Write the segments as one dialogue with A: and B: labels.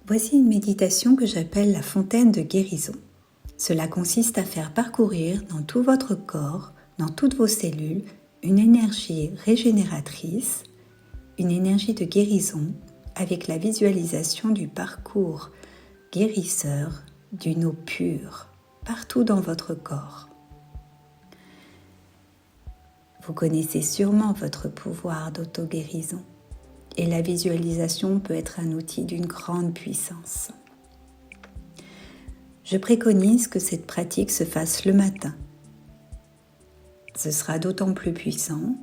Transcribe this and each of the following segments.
A: Voici une méditation que j'appelle la fontaine de guérison. Cela consiste à faire parcourir dans tout votre corps, dans toutes vos cellules, une énergie régénératrice, une énergie de guérison avec la visualisation du parcours guérisseur d'une eau pure partout dans votre corps. Vous connaissez sûrement votre pouvoir d'auto-guérison et la visualisation peut être un outil d'une grande puissance. Je préconise que cette pratique se fasse le matin. Ce sera d'autant plus puissant,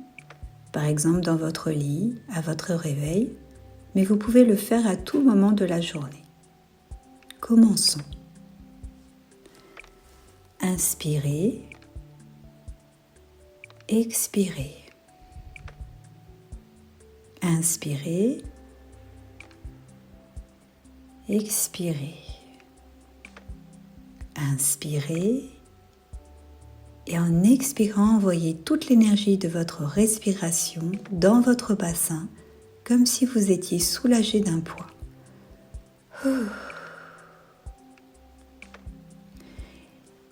A: par exemple dans votre lit, à votre réveil, mais vous pouvez le faire à tout moment de la journée. Commençons. Inspirez, expirez. Inspirez, expirez. Inspirez et en expirant, envoyez toute l'énergie de votre respiration dans votre bassin comme si vous étiez soulagé d'un poids.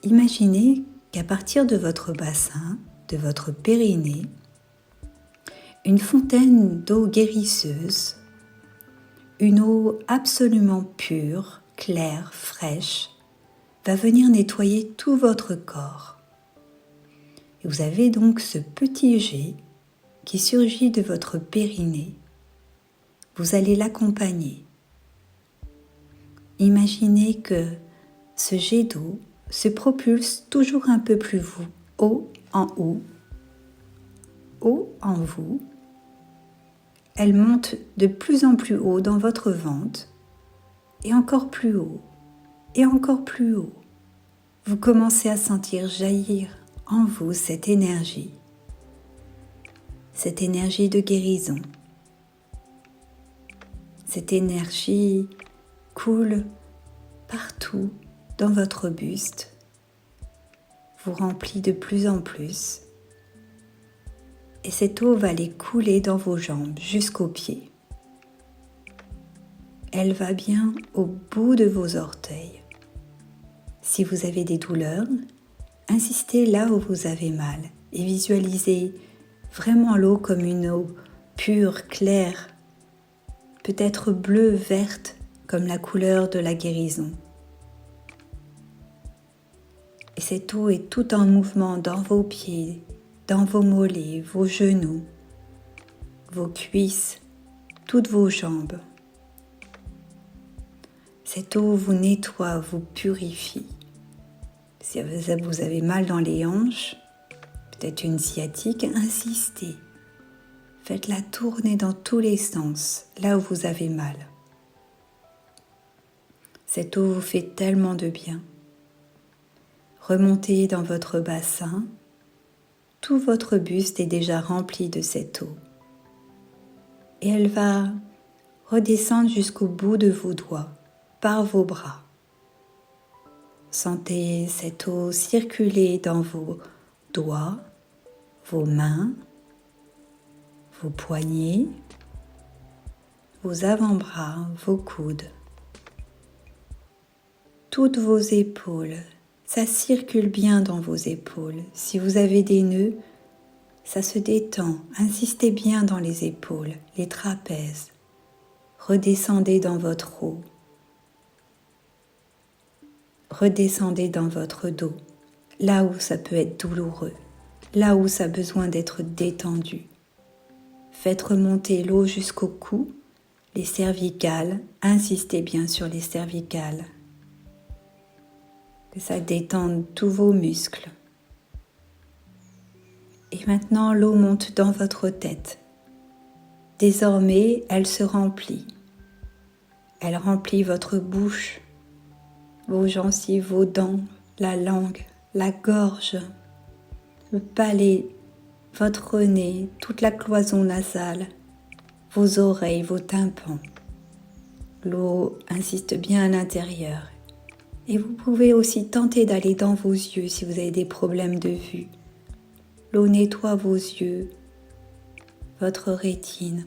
A: Imaginez qu'à partir de votre bassin, de votre périnée, une fontaine d'eau guérisseuse, une eau absolument pure, claire, fraîche, va venir nettoyer tout votre corps. Et vous avez donc ce petit jet qui surgit de votre périnée. Vous allez l'accompagner. Imaginez que ce jet d'eau se propulse toujours un peu plus haut en vous. Elle monte de plus en plus haut dans votre ventre et encore plus haut et encore plus haut. Vous commencez à sentir jaillir en vous cette énergie de guérison. Cette énergie coule partout dans votre buste, vous remplit de plus en plus. Et cette eau va aller couler dans vos jambes jusqu'aux pieds. Elle va bien au bout de vos orteils. Si vous avez des douleurs, insistez là où vous avez mal et visualisez vraiment l'eau comme une eau pure, claire, peut-être bleue, verte, comme la couleur de la guérison. Et cette eau est tout en mouvement dans vos pieds, dans vos mollets, vos genoux, vos cuisses, toutes vos jambes. Cette eau vous nettoie, vous purifie. Si vous avez mal dans les hanches, peut-être une sciatique, insistez. Faites-la tourner dans tous les sens, là où vous avez mal. Cette eau vous fait tellement de bien. Remontez dans votre bassin. Tout votre buste est déjà rempli de cette eau. Et elle va redescendre jusqu'au bout de vos doigts, par vos bras. Sentez cette eau circuler dans vos doigts, vos mains, vos poignets, vos avant-bras, vos coudes, toutes vos épaules. Ça circule bien dans vos épaules. Si vous avez des nœuds, ça se détend. Insistez bien dans les épaules, les trapèzes. Redescendez dans votre eau. Redescendez dans votre dos, là où ça peut être douloureux, là où ça a besoin d'être détendu. Faites remonter l'eau jusqu'au cou, les cervicales. Insistez bien sur les cervicales. Que ça détende tous vos muscles. Et maintenant, l'eau monte dans votre tête. Désormais, elle se remplit. Elle remplit votre bouche, vos gencives, vos dents, la langue, la gorge, le palais, votre nez, toute la cloison nasale, vos oreilles, vos tympans. L'eau insiste bien à l'intérieur. Et vous pouvez aussi tenter d'aller dans vos yeux si vous avez des problèmes de vue. L'eau nettoie vos yeux, votre rétine.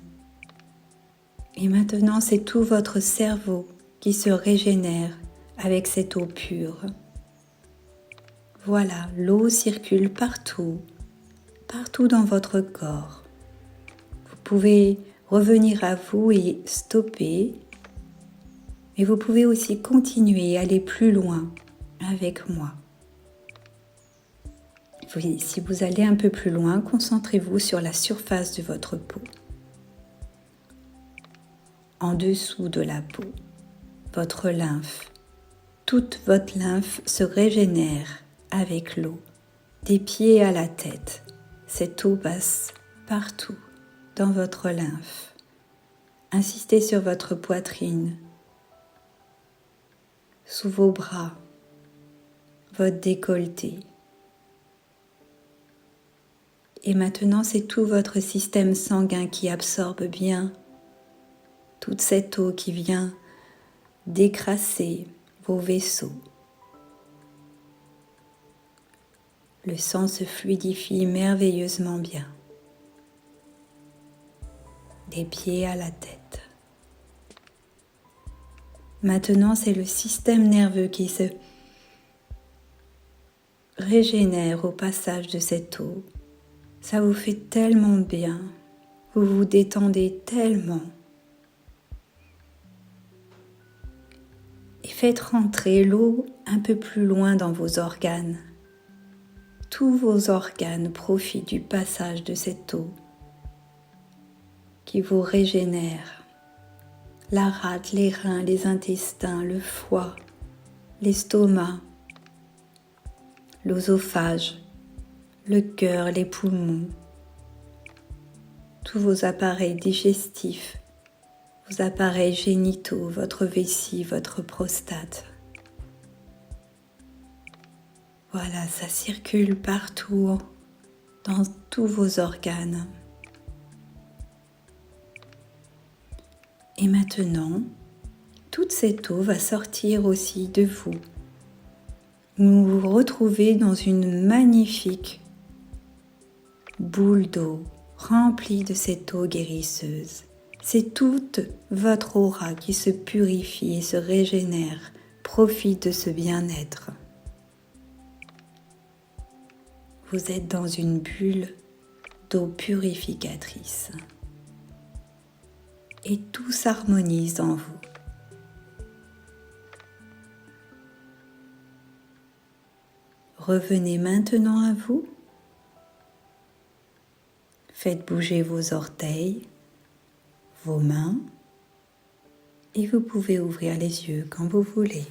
A: Et maintenant, c'est tout votre cerveau qui se régénère avec cette eau pure. Voilà, l'eau circule partout, partout dans votre corps. Vous pouvez revenir à vous et stopper, mais vous pouvez aussi continuer et aller plus loin avec moi. Si vous allez un peu plus loin, concentrez-vous sur la surface de votre peau. En dessous de la peau, votre lymphe, toute votre lymphe se régénère avec l'eau, des pieds à la tête. Cette eau passe partout dans votre lymphe. Insistez sur votre poitrine, sous vos bras, votre décolleté. Et maintenant, c'est tout votre système sanguin qui absorbe bien toute cette eau qui vient décrasser vos vaisseaux. Le sang se fluidifie merveilleusement bien, des pieds à la tête. Maintenant, c'est le système nerveux qui se régénère au passage de cette eau. Ça vous fait tellement bien, vous vous détendez tellement. Et faites rentrer l'eau un peu plus loin dans vos organes. Tous vos organes profitent du passage de cette eau qui vous régénère. La rate, les reins, les intestins, le foie, l'estomac, l'œsophage, le cœur, les poumons, tous vos appareils digestifs, vos appareils génitaux, votre vessie, votre prostate. Voilà, ça circule partout, dans tous vos organes. Et maintenant, toute cette eau va sortir aussi de vous. Vous vous retrouvez dans une magnifique boule d'eau remplie de cette eau guérisseuse. C'est toute votre aura qui se purifie et se régénère, profite de ce bien-être. Vous êtes dans une bulle d'eau purificatrice. Et tout s'harmonise en vous. Revenez maintenant à vous. Faites bouger vos orteils, vos mains, et vous pouvez ouvrir les yeux quand vous voulez.